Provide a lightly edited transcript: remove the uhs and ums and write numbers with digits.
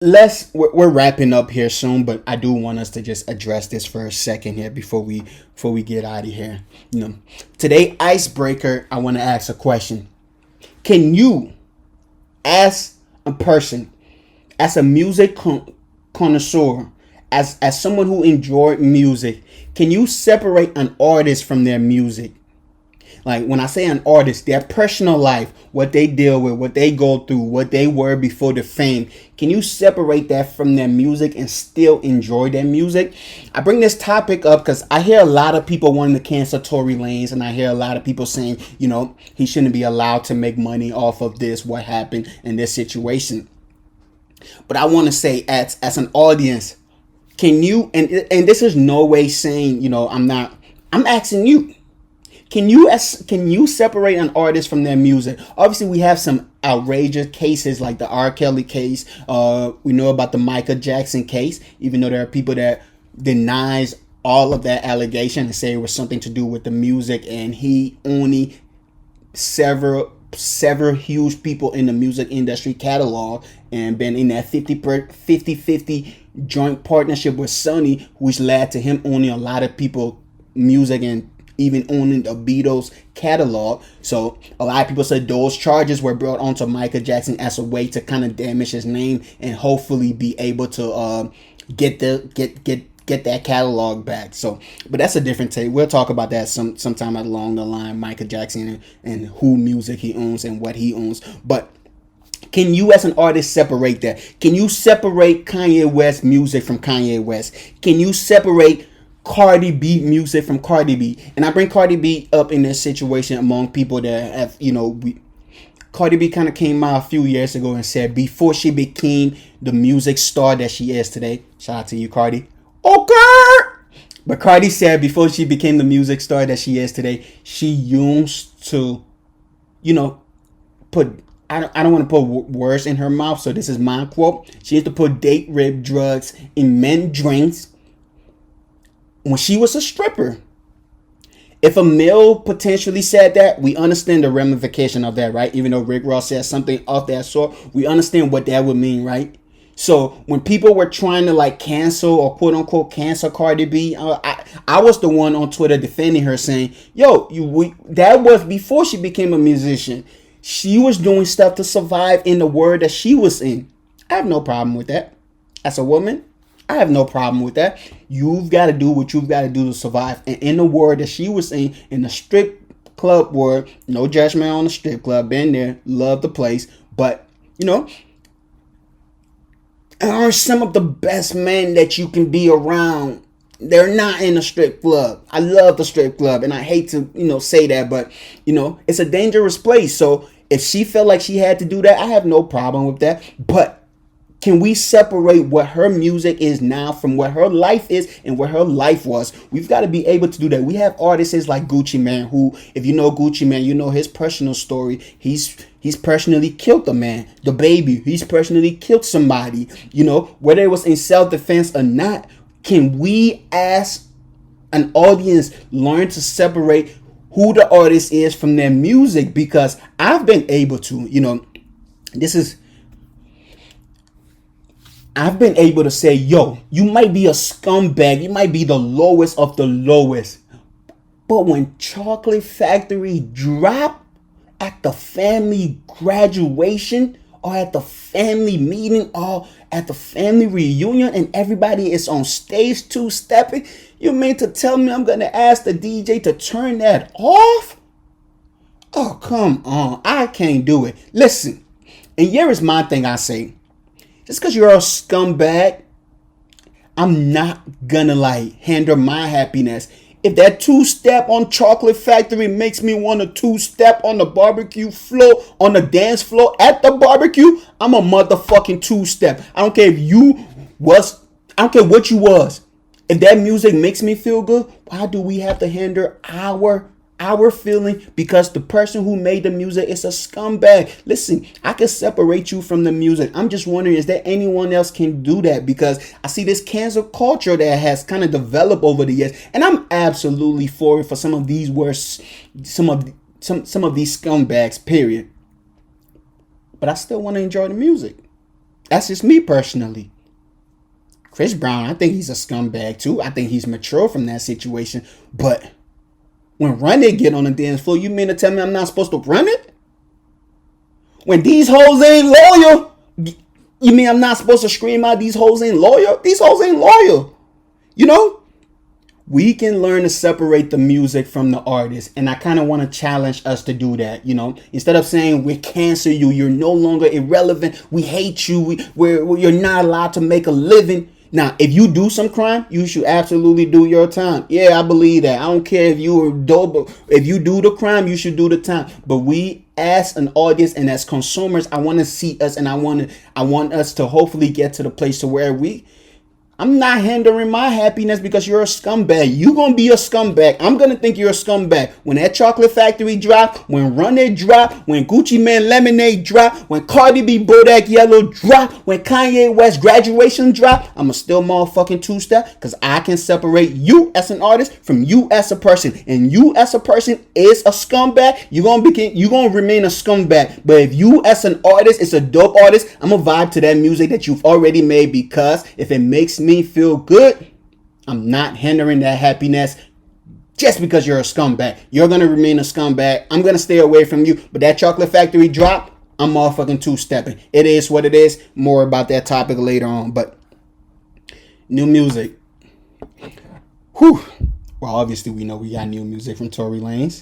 We're wrapping up here soon, but I do want us to just address this for a second here before we get out of here. You know, today icebreaker. I want to ask a question. Can you, as a person, as a connoisseur, as someone who enjoyed music, can you separate an artist from their music? Like when I say an artist, their personal life, what they deal with, what they go through, what they were before the fame. Can you separate that from their music and still enjoy their music? I bring this topic up because I hear a lot of people wanting to cancel Tory Lanez, and I hear a lot of people saying, he shouldn't be allowed to make money off of this, what happened in this situation. But I want to say, as an audience, can you, and this is no way saying, I'm asking you, can you separate an artist from their music? Obviously, we have some outrageous cases like the R. Kelly case. We know about the Michael Jackson case, even though there are people that denies all of that allegation and say it was something to do with the music, and he only several huge people in the music industry catalog and been in that 50-50 joint partnership with Sony, which led to him owning a lot of people music and even owning the Beatles catalog. So a lot of people said those charges were brought onto Michael Jackson as a way to kind of damage his name and hopefully be able to get that catalog back. So, but that's a different take. We'll talk about that sometime along the line. Michael Jackson and who music he owns and what he owns. But can you as an artist separate that? Can you separate Kanye West music from Kanye West? Can you separate Cardi B music from Cardi B? And I bring Cardi B up in this situation among people that have, Cardi B kind of came out a few years ago and said before she became the music star that she is today, shout out to you, Cardi. Okay. But Cardi said before she became the music star that she is today, she used to, put, I don't want to put words in her mouth, so this is my quote. She used to put date rape drugs in men's drinks when she was a stripper. If a male potentially said that, we understand the ramification of that, right? Even though Rick Ross said something of that sort, we understand what that would mean, right? So when people were trying to cancel or quote unquote cancel Cardi B, I was the one on Twitter defending her, saying, "Yo, that was before she became a musician. She was doing stuff to survive in the world that she was in. I have no problem with that. As a woman, I have no problem with that. You've got to do what you've got to do to survive. And in the world that she was in the strip club world, no judgment on the strip club, been there, love the place, but are some of the best men that you can be around. They're not in a strip club. I love the strip club, and I hate to, say that, but, it's a dangerous place. So if she felt like she had to do that, I have no problem with that. But can we separate what her music is now from what her life is and what her life was? We've got to be able to do that. We have artists like Gucci Mane, who, if you know Gucci Mane, you know his personal story. He's personally killed a man, the baby. He's personally killed somebody. Whether it was in self-defense or not, can we as an audience learn to separate who the artist is from their music? Because I've been able to, I've been able to say, yo, you might be a scumbag. You might be the lowest of the lowest. But when Chocolate Factory drop at the family graduation or at the family meeting or at the family reunion and everybody is on stage two-stepping, you mean to tell me I'm going to ask the DJ to turn that off? Oh, come on. I can't do it. Listen, and here is my thing I say. Just because you're a scumbag, I'm not gonna hinder my happiness. If that two-step on Chocolate Factory makes me want to two-step on the barbecue floor, on the dance floor at the barbecue, I'm a motherfucking two-step. I don't care I don't care what you was. If that music makes me feel good, why do we have to hinder our feeling because the person who made the music is a scumbag? Listen, I can separate you from the music. I'm just wondering, is there anyone else can do that? Because I see this cancel culture that has kind of developed over the years, and I'm absolutely for it for some of these words, some of these scumbags, period. But I still want to enjoy the music. That's just me personally. Chris Brown, I think he's a scumbag too. I think he's mature from that situation. But when Run It get on the dance floor, you mean to tell me I'm not supposed to run it? When these hoes ain't loyal, you mean I'm not supposed to scream out these hoes ain't loyal? These hoes ain't loyal. You know? We can learn to separate the music from the artist. And I kind of want to challenge us to do that. You know, instead of saying we cancel you, you're no longer irrelevant, we hate you, you're not allowed to make a living. Now, if you do some crime, you should absolutely do your time. Yeah, I believe that. I don't care if you are dope. If you do the crime, you should do the time. But we, as an audience and as consumers, I want to see us, and I want us to hopefully get to the place to where I'm not hindering my happiness because you're a scumbag. You gonna be a scumbag. I'm gonna think you're a scumbag. When that Chocolate Factory drop, when Run It drop, when Gucci Mane Lemonade drop, when Cardi B Bodak Yellow drop, when Kanye West Graduation drop, I'ma still motherfucking two-step because I can separate you as an artist from you as a person. And you as a person is a scumbag. You're gonna remain a scumbag. But if you as an artist is a dope artist, I'm gonna vibe to that music that you've already made, because if it makes me feel good, I'm not hindering that happiness just because you're a scumbag. You're gonna remain a scumbag. I'm gonna stay away from you. But that Chocolate Factory drop, I'm motherfucking two-stepping. It is what it is. More about that topic later on. But new music. Whew. Well, obviously we know we got new music from Tory Lanez.